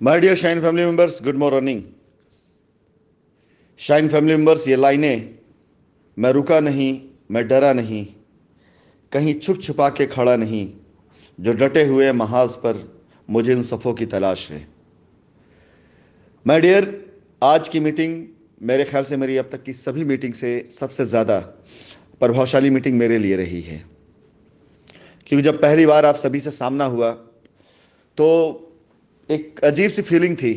My dear shine family members, good morning. Shine family members, ये लाइनें, मैं रुका नहीं, मैं डरा नहीं, कहीं छुप छुपा के खड़ा नहीं, जो डटे हुए महाज पर मुझे इन सफ़ों की तलाश है। माय डियर, आज की मीटिंग मेरे ख्याल से मेरी अब तक की सभी मीटिंग से सबसे ज़्यादा प्रभावशाली मीटिंग मेरे लिए रही है। क्योंकि जब पहली बार आप सभी से सामना हुआ तो एक अजीब सी फीलिंग थी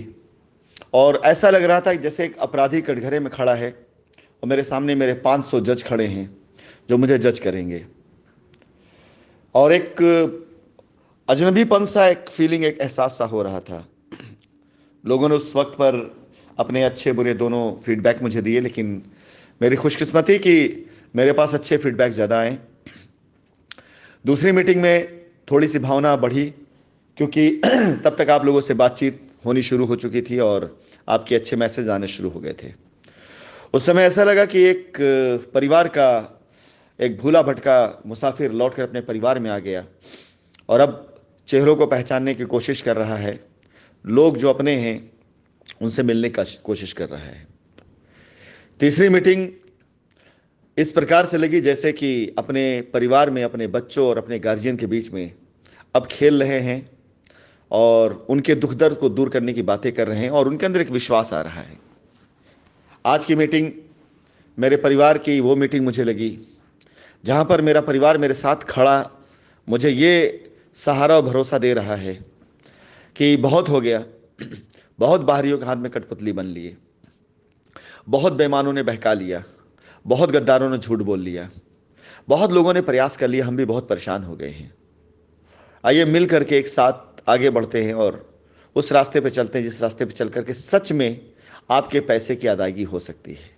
और ऐसा लग रहा था कि जैसे एक अपराधी कटघरे में खड़ा है और मेरे सामने मेरे 500 जज खड़े हैं जो मुझे जज करेंगे। और एक अजनबीपन सा एक फीलिंग, एक एहसास सा हो रहा था। लोगों ने उस वक्त पर अपने अच्छे बुरे दोनों फीडबैक मुझे दिए, लेकिन मेरी खुशकिस्मती कि मेरे पास अच्छे फीडबैक ज़्यादा आए। दूसरी मीटिंग में थोड़ी सी भावना बढ़ी क्योंकि तब तक आप लोगों से बातचीत होनी शुरू हो चुकी थी और आपके अच्छे मैसेज आने शुरू हो गए थे। उस समय ऐसा लगा कि एक परिवार का एक भूला भटका मुसाफिर लौटकर अपने परिवार में आ गया और अब चेहरों को पहचानने की कोशिश कर रहा है। लोग जो अपने हैं उनसे मिलने का कोशिश कर रहा है। तीसरी मीटिंग इस प्रकार से लगी जैसे कि अपने परिवार में अपने बच्चों और अपने गार्जियन के बीच में अब खेल रहे हैं और उनके दुख दर्द को दूर करने की बातें कर रहे हैं और उनके अंदर एक विश्वास आ रहा है। आज की मीटिंग मेरे परिवार की वो मीटिंग मुझे लगी जहाँ पर मेरा परिवार मेरे साथ खड़ा मुझे ये सहारा और भरोसा दे रहा है कि बहुत हो गया, बहुत बाहरियों के हाथ में कठपुतली बन लिए, बहुत बेईमानों ने बहका लिया, बहुत गद्दारों ने झूठ बोल लिया, बहुत लोगों ने प्रयास कर लिया, हम भी बहुत परेशान हो गए हैं। आइए मिल करके एक साथ आगे बढ़ते हैं और उस रास्ते पे चलते हैं जिस रास्ते पे चल करके सच में आपके पैसे की अदायगी हो सकती है।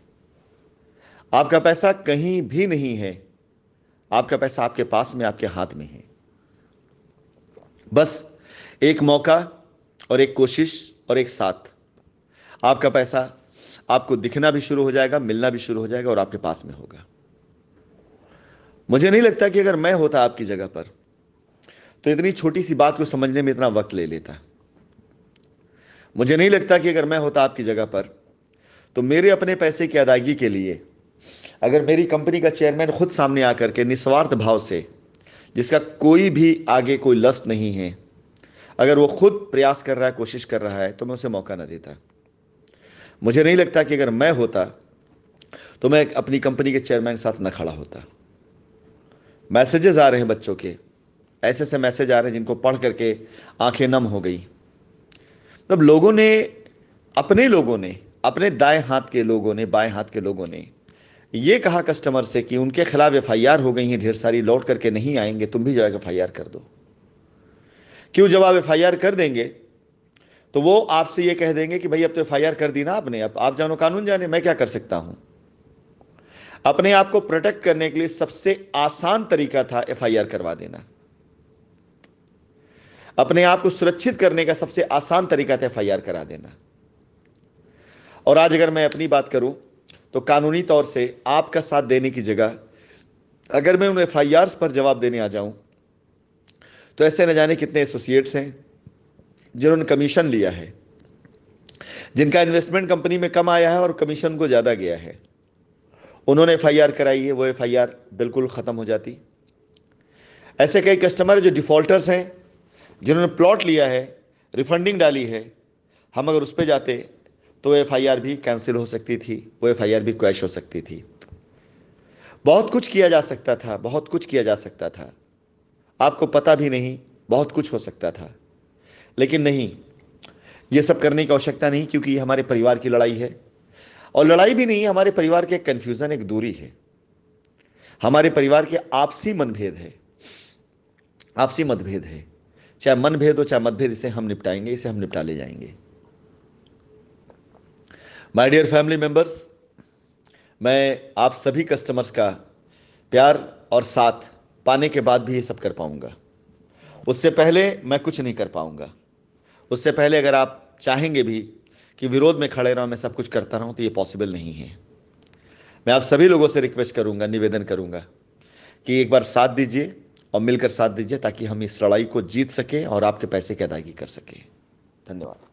आपका पैसा कहीं भी नहीं है, आपका पैसा आपके पास में, आपके हाथ में है। बस एक मौका और एक कोशिश और एक साथ, आपका पैसा आपको दिखना भी शुरू हो जाएगा, मिलना भी शुरू हो जाएगा और आपके पास में होगा। मुझे नहीं लगता कि अगर मैं होता आपकी जगह पर तो इतनी छोटी सी बात को समझने में इतना वक्त ले लेता। मुझे नहीं लगता कि अगर मैं होता आपकी जगह पर तो मेरे अपने पैसे की अदायगी के लिए अगर मेरी कंपनी का चेयरमैन खुद सामने आकर के निस्वार्थ भाव से, जिसका कोई भी आगे कोई लस्ट नहीं है, अगर वो खुद प्रयास कर रहा है, कोशिश कर रहा है, तो मैं उसे मौका ना देता। मुझे नहीं लगता कि अगर मैं होता तो मैं अपनी कंपनी के चेयरमैन के साथ न खड़ा होता। मैसेजेस आ रहे हैं बच्चों के, ऐसे ऐसे मैसेज आ रहे हैं जिनको पढ़ करके आंखें नम हो गई। तब लोगों ने अपने दाएं हाथ के लोगों ने, बाएं हाथ के लोगों ने ये कहा कस्टमर से कि उनके खिलाफ एफआईआर हो गई हैं ढेर सारी, लौट करके नहीं आएंगे, तुम भी जाकर एफआईआर कर दो। क्यों? जब आप एफआईआर कर देंगे तो वो आपसे ये कह देंगे कि भाई अब तो एफआईआर कर दी ना आपने, अब आप जानो कानून जाने, मैं क्या कर सकता हूं। अपने आप को प्रोटेक्ट करने के लिए सबसे आसान तरीका था एफआईआर करवा देना। अपने आप को सुरक्षित करने का सबसे आसान तरीका था एफआईआर करा देना। और आज अगर मैं अपनी बात करूं तो कानूनी तौर से आपका साथ देने की जगह अगर मैं उन एफआईआर पर जवाब देने आ जाऊं तो ऐसे न जाने कितने एसोसिएट्स हैं जिन्होंने कमीशन लिया है, जिनका इन्वेस्टमेंट कंपनी में कम आया है और कमीशन को ज़्यादा गया है, उन्होंने एफआईआर कराई है, वो एफआईआर बिल्कुल ख़त्म हो जाती। ऐसे कई कस्टमर जो डिफ़ॉल्टर्स हैं, जिन्होंने प्लॉट लिया है, रिफंडिंग डाली है, हम अगर उस पर जाते तो एफआईआर भी कैंसिल हो सकती थी, वो एफआईआर भी क्वैश हो सकती थी। बहुत कुछ किया जा सकता था, बहुत कुछ किया जा सकता था, आपको पता भी नहीं, बहुत कुछ हो सकता था। लेकिन नहीं, ये सब करने की आवश्यकता नहीं, क्योंकि ये हमारे परिवार की लड़ाई है। और लड़ाई भी नहीं है, हमारे परिवार के कन्फ्यूज़न, एक दूरी है, हमारे परिवार के आपसी मनभेद है, आपसी मतभेद है। चाहे मनभेद हो चाहे मतभेद, इसे हम निपटाएंगे, इसे हम निपटा ले जाएंगे। माय डियर फैमिली मेंबर्स, मैं आप सभी कस्टमर्स का प्यार और साथ पाने के बाद भी ये सब कर पाऊंगा। उससे पहले मैं कुछ नहीं कर पाऊंगा। उससे पहले अगर आप चाहेंगे भी कि विरोध में खड़े रहूं, मैं सब कुछ करता रहूं, तो ये पॉसिबल नहीं है। मैं आप सभी लोगों से रिक्वेस्ट करूंगा, निवेदन करूंगा कि एक बार साथ दीजिए और मिलकर साथ दीजिए ताकि हम इस लड़ाई को जीत सकें और आपके पैसे की अदायगी कर सकें। धन्यवाद।